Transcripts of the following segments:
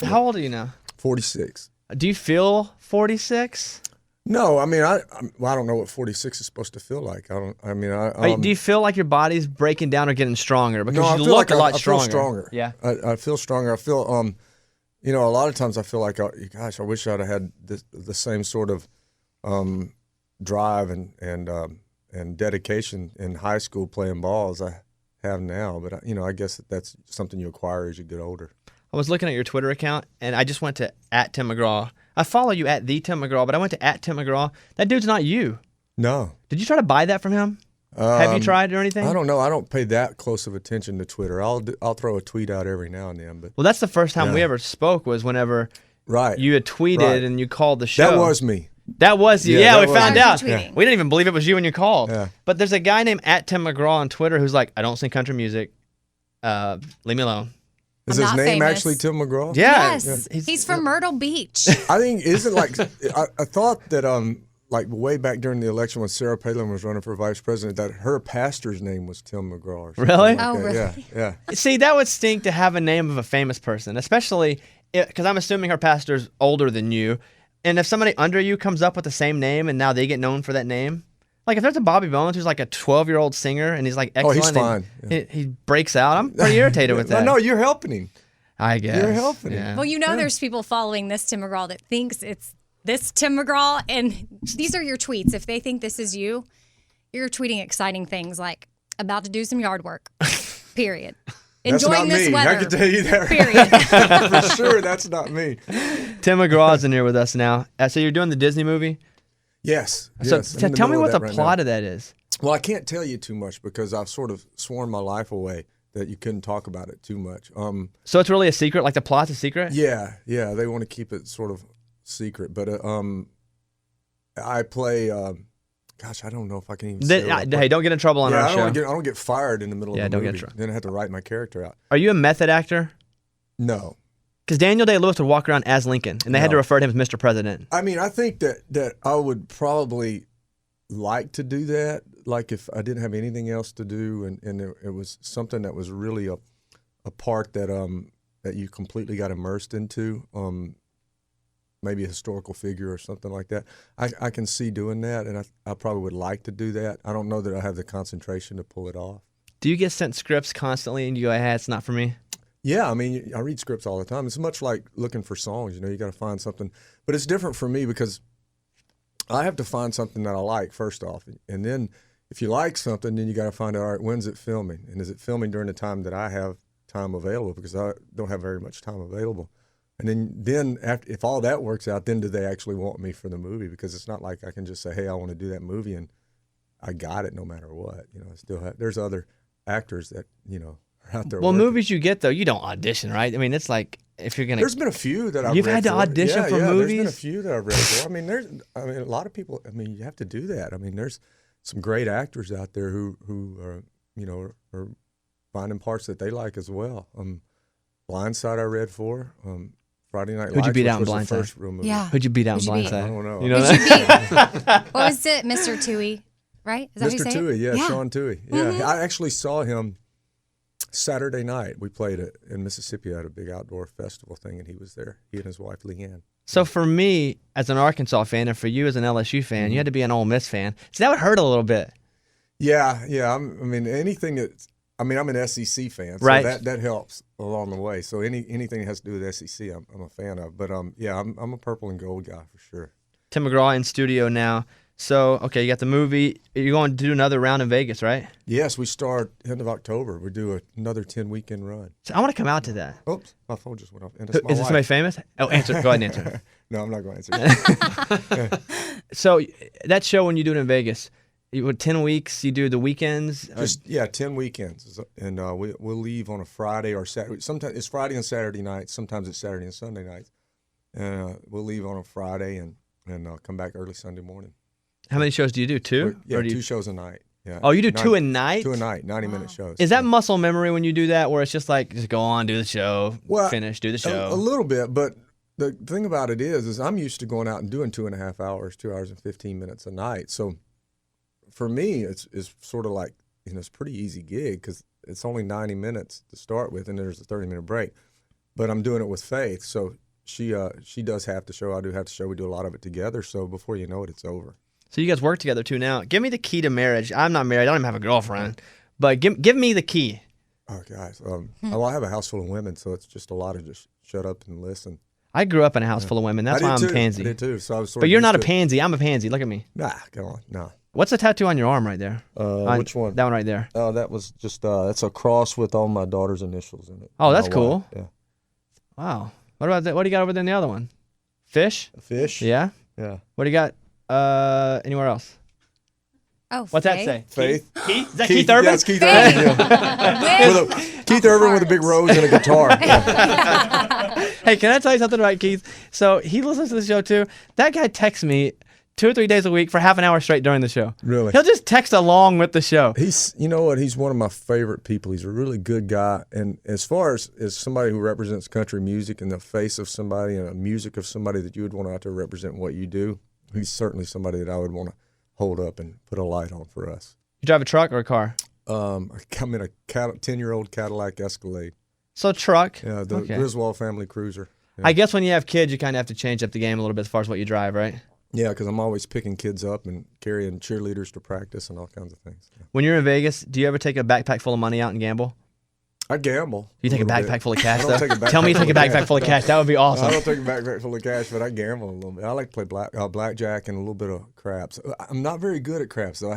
How old are you now? 46. Do you feel 46? No, I mean, I don't know what 46 is supposed to feel like. Do you feel like your body's breaking down or getting stronger? Because no, I you feel look like a lot I stronger. feel stronger. Yeah. I feel stronger. I feel, a lot of times I feel like, gosh, I wish I'd have had the same sort of drive and dedication in high school playing ball as I have now. But, I guess that's something you acquire as you get older. I was looking at your Twitter account, and I just went to @Tim McGraw. I follow you @the Tim McGraw, but I went to @Tim McGraw. That dude's not you. No. Did you try to buy that from him? Have you tried or anything? I don't know. I don't pay that close of attention to Twitter. I'll throw a tweet out every now and then. But Well, that's the first time we ever spoke was whenever you had tweeted and you called the show. That was me. That was you. Yeah, we found out. Yeah. We didn't even believe it was you when you called. Yeah. But there's a guy named @Tim McGraw on Twitter who's like, I don't sing country music. Leave me alone. Is I'm his not name famous. actually Tim McGraw? Yeah. Yes. He's from Myrtle Beach. I think isn't like I thought that like way back during the election when Sarah Palin was running for vice president that her pastor's name was Tim McGraw. Or something Really? like Oh, that. really? Yeah. See, that would stink to have a name of a famous person, especially because I'm assuming her pastor's older than you. And if somebody under you comes up with the same name and now they get known for that name, like if there's a Bobby Bones who's like a 12-year-old singer and he's like excellent, he's fine. and he breaks out, I'm pretty irritated with that. No, you're helping him. I guess. You're helping him. yeah. Well, there's people following this Tim McGraw that thinks it's this Tim McGraw, and these are your tweets. If they think this is you, you're tweeting exciting things like about to do some yard work. Period. That's Enjoying not this me. weather. I can tell you that. Period. For sure, that's not me. Tim McGraw's in here with us now. So you're doing the Disney movie? Yes. So yes. I'm in the tell me middle what of the that right plot now. of that is. Well, I can't tell you too much because I've sort of sworn my life away that you couldn't talk about it too much. So it's really a secret? Like the plot's a secret? Yeah. They want to keep it sort of secret, but I play. Gosh, I don't know if I can even say what I play. Hey, don't get in trouble on our show. I don't get fired in the middle of the don't get movie. Then I have to write my character out. Are you a method actor? No. Because Daniel Day-Lewis would walk around as Lincoln, and they had to refer to him as Mr. President. I mean, I think that I would probably like to do that, like if I didn't have anything else to do, and it was something that was really a part that you completely got immersed into, maybe a historical figure or something like that. I can see doing that, and I probably would like to do that. I don't know that I have the concentration to pull it off. Do you get sent scripts constantly, and you go, hey, it's not for me? Yeah, I mean, I read scripts all the time. It's much like looking for songs. You got to find something. But it's different for me because I have to find something that I like first off. And then if you like something, then you got to find out, all right, when's it filming? And is it filming during the time that I have time available? Because I don't have very much time available. And then after, if all that works out, then do they actually want me for the movie? Because it's not like I can just say, hey, I want to do that movie, and I got it no matter what. I still have, there's other actors that, are out there Well, working. movies you get, though, you don't audition, right? I mean, it's like if you're going to... There's been a few that I've You've read had to for. audition for movies? There's been a few that I've read for. I mean, a lot of people, you have to do that. I mean, there's some great actors out there who are, are finding parts that they like as well. Blindside I read for. Friday Night Lights. Who'd you beat which out in was the Blindside? first real movie. Yeah. Who'd you beat out in Who'd you beat? Blindside? I don't know. You know Who'd that? you beat? What was it? Mr. Toohey, right? Is that how you Mr. say Toohey, it? yeah, Sean Toohey. Yeah, I actually saw him Saturday night. We played it in Mississippi at a big outdoor festival thing, and he was there. He and his wife, Leanne. So for me, as an Arkansas fan, and for you as an LSU fan, you had to be an Ole Miss fan. So that would hurt a little bit. Yeah. Anything that I'm an SEC fan, so Right. that helps along the way. So anything that has to do with SEC, I'm a fan of. But I'm a purple and gold guy for sure. Tim McGraw in studio now. So, okay, you got the movie. You're going to do another round in Vegas, right? Yes, we start end of October. We do another 10-weekend run. So I want to come out to that. Oops, my phone just went off. And Is it's my this wife. somebody famous? Oh, answer. Go ahead and answer. No, I'm not going to answer. So that show, when you do it in Vegas, 10 weeks, you do the weekends? Just 10 weekends, and we'll leave on a Friday or Saturday. Sometimes it's Friday and Saturday nights. Sometimes it's Saturday and Sunday nights. And we'll leave on a Friday and come back early Sunday morning. How many shows do you do? Two? Yeah, Or do you... 2 shows a night. Yeah. Oh, you do 2 a night? 2 a night, 90-minute shows. Is that muscle memory when you do that, where it's just like, just go on, do the show, finish, do the show? A little bit, but the thing about it is I'm used to going out and doing 2.5 hours, 2 hours and 15 minutes a night. So for me, it's sort of like, it's a pretty easy gig because it's only 90 minutes to start with, and there's a 30-minute break. But I'm doing it with Faith, so she does half the show. I do half the show. We do a lot of it together. So before you know it, it's over. So you guys work together too now. Give me the key to marriage. I'm not married. I don't even have a girlfriend. But give me the key. Oh, guys. Well, I have a house full of women, so it's just a lot of just shut up and listen. I grew up in a house full of women. That's why I'm a pansy. I did too. So I was but you're not a pansy. I'm a pansy. Look at me. Nah, come on. No. What's the tattoo on your arm right there? Which one? That one right there. Oh, that was just that's a cross with all my daughter's initials in it. Oh, that's cool. Yeah. Wow. What about that? What do you got over there in the other one? Fish? A fish? Yeah. Yeah. What do you got? Anywhere else? Oh, What's that say? Faith. Keith? Is that Keith Urban? Yeah, it's Keith Urban. Yeah. Keith Urban with a big rose and a guitar. Hey, can I tell you something about Keith? So he listens to the show too. That guy texts me 2 or 3 days a week for half an hour straight during the show. Really? He'll just text along with the show. You know what? He's one of my favorite people. He's a really good guy. And as far as somebody who represents country music and the face of somebody and the music of somebody that you would want out there represent what you do, he's certainly somebody that I would want to hold up and put a light on for us. You drive a truck or a car? I'm in a 10-year-old Cadillac Escalade. So truck. Yeah, the Griswold family cruiser. Yeah. I guess when you have kids, you kind of have to change up the game a little bit as far as what you drive, right? Yeah, because I'm always picking kids up and carrying cheerleaders to practice and all kinds of things. Yeah. When you're in Vegas, do you ever take a backpack full of money out and gamble? I gamble. You take a backpack full of cash, though? Take a Tell me you take a backpack full of cash. That would be awesome. I don't take a backpack full of cash, but I gamble a little bit. I like to play blackjack and a little bit of craps. I'm not very good at craps, though.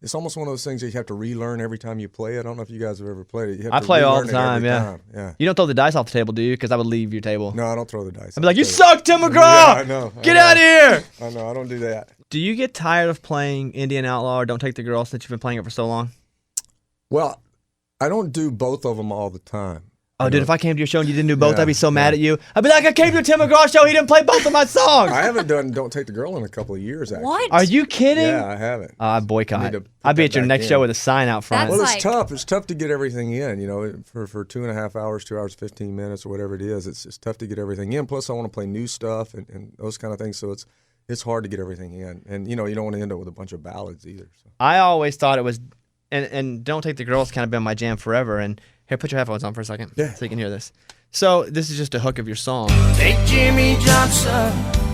It's almost one of those things that you have to relearn every time you play it. I don't know if you guys have ever played it. I play all the time, yeah. You don't throw the dice off the table, do you? Because I would leave your table. No, I don't throw the dice. I'd be like, you suck, Tim McGraw! Yeah, I know. Get out of here! I know, I don't do that. Do you get tired of playing Indian Outlaw or Don't Take the Girl since you've been playing it for so long? Well, I don't do both of them all the time. Oh, dude, if I came to your show and you didn't do both, Yeah, I'd be so mad at you. I'd be like, I came to a Tim McGraw show, he didn't play both of my songs. I haven't done Don't Take the Girl in a couple of years, actually. What? Are you kidding? Yeah, I haven't. I boycott. I need to put I'd be that at your back next in. show with a sign out front. That's Well, it's like- tough. It's tough to get everything in, for 2.5 hours, 2 hours, 15 minutes, or whatever it is. It's tough to get everything in. Plus, I want to play new stuff and those kind of things, so it's hard to get everything in. And, you don't want to end up with a bunch of ballads either. So. I always thought it was, and Don't Take the Girl's kind of been my jam forever. And here, put your headphones on for a second so you can hear this. So this is just a hook of your song. Take Jimmy Johnson,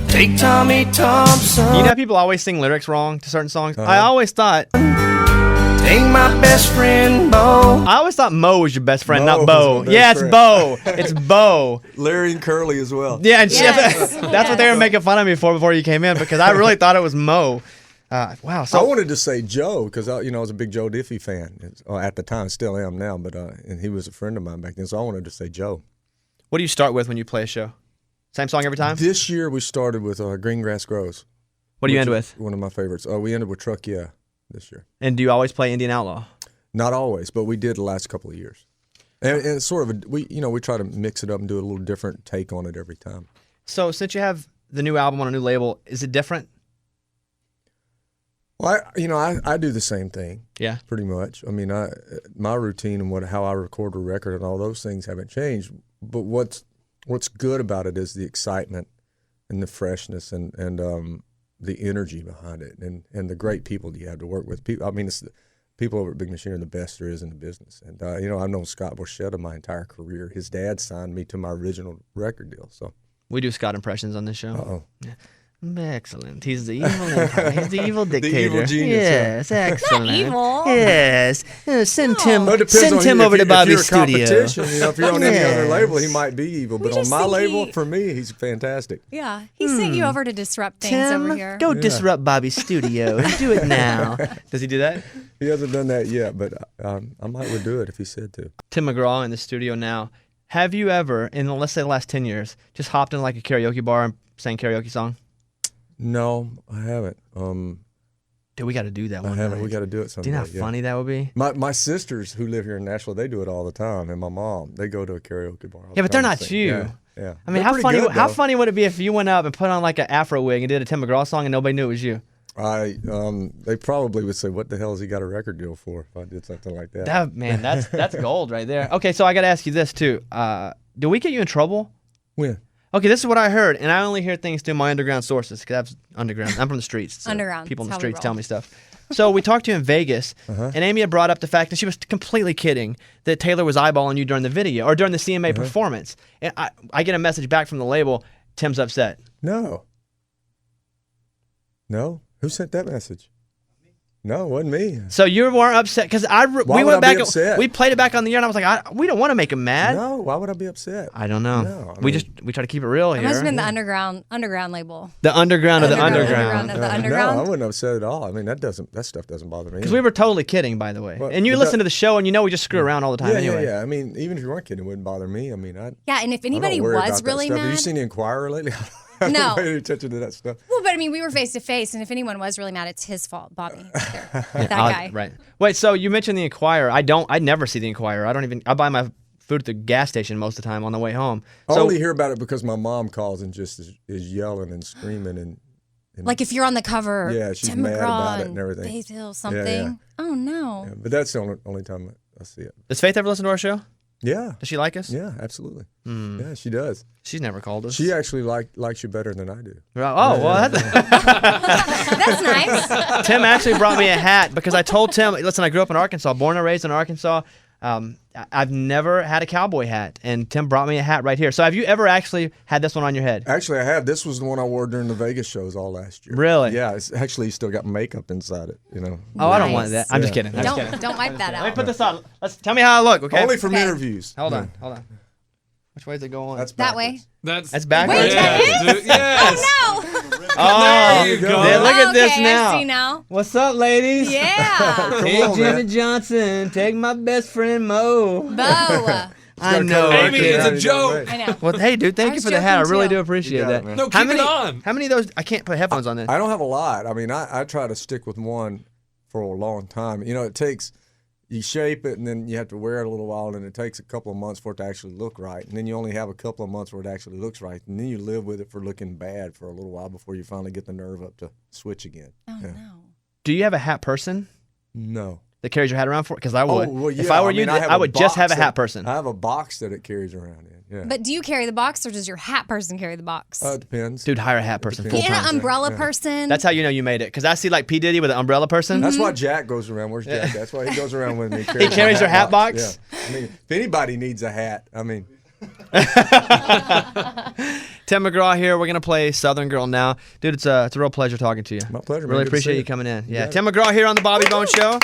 take Tommy Thompson, You know how people always sing lyrics wrong to certain songs? I always thought take my best friend Bo. I always thought Mo was your best friend, Mo not Bo. was my best Yeah, it's friend. Bo. It's Bo. Larry and Curly as well. Yeah, and Yes. that's what they were making fun of me for before you came in because I really thought it was Mo. Wow. I So wanted to say Joe because I was a big Joe Diffie fan at the time, still am now. But and he was a friend of mine back then, so I wanted to say Joe. what do you start with when you play a show? Same song every time? This year we started with Green Grass Grows. What do you which end is with? One of my favorites. We ended with Truck Yeah this year. And do you always play Indian Outlaw? Not always, but we did the last couple of years. And it's sort of we try to mix it up and do a little different take on it every time. So since you have the new album on a new label, is it different? Well, I do the same thing. Yeah. Pretty much. I mean, my routine and how I record a record and all those things haven't changed. But what's good about it is the excitement and the freshness and the energy behind it and the great people that you have to work with. People, it's the people over at Big Machine are the best there is in the business. And I've known Scott Borchetta my entire career. His dad signed me to my original record deal. So. We do Scott impressions on this show. Uh-oh. Yeah. Excellent. He's the evil empire. He's the evil dictator. evil genius, Yes, excellent. evil. Yes. Send Tim. Well, it depends Send on Tim if over to if Bobby's you're a studio. competition, if you're on any other Yes. label, he might be evil. But on just my think label, he- for me, he's fantastic. Yeah, he sent you over to disrupt things Tim, over here. go disrupt Bobby's studio. Do it now. Does he do that? He hasn't done that yet, but I might would do it if he said to. Tim McGraw in the studio now. Have you ever, in let's say the last 10 years, just hopped in like a karaoke bar and sang karaoke song? No, I haven't. Dude, we got to do that I one haven't. night. We got to do it Do someday. you know how yeah. funny that would be? My sisters who live here in Nashville, they do it all the time, and my mom, they go to a karaoke bar. All Yeah, the but they're time not to sing. you. Yeah. I mean, They're how pretty funny? good, How though. funny would it be if you went up and put on like an Afro wig and did a Tim McGraw song and nobody knew it was you? They probably would say, "What the hell has he got a record deal for?" If I did something like that. That's gold right there. Okay, so I got to ask you this too. Do we get you in trouble? When? Okay, this is what I heard, and I only hear things through my underground sources because that's underground. I'm from the streets. So Underground, people in the that's how we streets tell roll. me stuff. So we talked to you in Vegas, and Amy had brought up the fact that she was completely kidding that Taylor was eyeballing you during the video or during the CMA performance. And I get a message back from the label, Tim's upset. No. Who sent that message? No, it wasn't me. So you weren't upset because we went back. We played it back on the air, and I was like, we don't want to make him mad. No, why would I be upset? I don't know. No, we try to keep it real It here. must have been the underground label. The underground of the underground. Of the underground. No, I wasn't upset at all. I mean, that stuff doesn't bother me. Because we were totally kidding, by the way. Well, and you listen to the show, and you know we just screw around all the time anyway. Yeah. I mean, even if you weren't kidding, it wouldn't bother me. I mean, Yeah, and if anybody I'm not worried was about that really stuff. mad. Have you seen the Inquirer lately? I No. don't pay any attention to that stuff. Well, but I mean, we were face to face, and if anyone was really mad, it's his fault, Bobby. That guy. Right. Wait, so you mentioned the Inquirer. I never see the Inquirer. I buy my food at the gas station most of the time on the way home. I So only hear about it because my mom calls and just is yelling and screaming and Like if you're on the cover, Yeah, she's Tim mad McGraw about it and everything. Faith Hill something. Yeah. Oh no. yeah, but that's the only time I see it. does Faith ever listen to our show? Yeah, Does she like us? yeah, absolutely. Yeah, she does. She's never called us. She actually likes you better than I do. Oh, well, That's nice. Tim actually brought me a hat because I told Tim, listen, I grew up in Arkansas, born and raised in Arkansas. I've never had a cowboy hat, and Tim brought me a hat right here. So have you ever actually had this one on your head? Actually, I have. This was the one I wore during the Vegas shows all last year. Really? Yeah. It's actually still got makeup inside it. You know. Oh, I don't Nice. want that. I'm just kidding. I'm just kidding. Don't wipe that Let me out. put this on. Tell me how I look, okay? Only from Okay. interviews. Hold Yeah. on. Which way does it go on? That's That backwards. way. That's backwards. Wait, that is? Yes. No. Oh, There you go. yeah, look at this Okay, now. I see now. What's up, ladies? Yeah. Take on, Jimmy man. Johnson. Take my best friend Mo. Bo. I know. Amy, it's a Yeah, joke. I know. Well, hey, dude, thank I you was for the hat. I joking, really too. do appreciate You got that. it, man. No, How keep many? it on. How many of those? I can't put headphones on this. I don't have a lot. I mean, I try to stick with one for a long time. You know, it takes, you shape it and then you have to wear it a little while and it takes a couple of months for it to actually look right. And then you only have a couple of months where it actually looks right. And then you live with it for looking bad for a little while before you finally get the nerve up to switch again. Oh Yeah. no. Do you have a hat person No. that carries your hat around for? Because I would. well, If yeah, I were you, have I a would just have a box hat person. I have a box that it carries around in. Yeah. But do you carry the box or does your hat person carry the box? It depends. Dude, hire a hat person full and an time. umbrella person. That's how you know you made it. Because I see like P. Diddy with an umbrella person. That's why Jack goes around. Where's Jack? That's why he goes around with me. He carries your hat box? Yeah. I mean, if anybody needs a hat, I mean, Tim McGraw here. We're gonna play Southern Girl now, dude. It's a real pleasure talking to you. My pleasure, man. Really Good to appreciate see you you. coming in. Yeah, got it. Tim McGraw here on the Bobby Bone Show.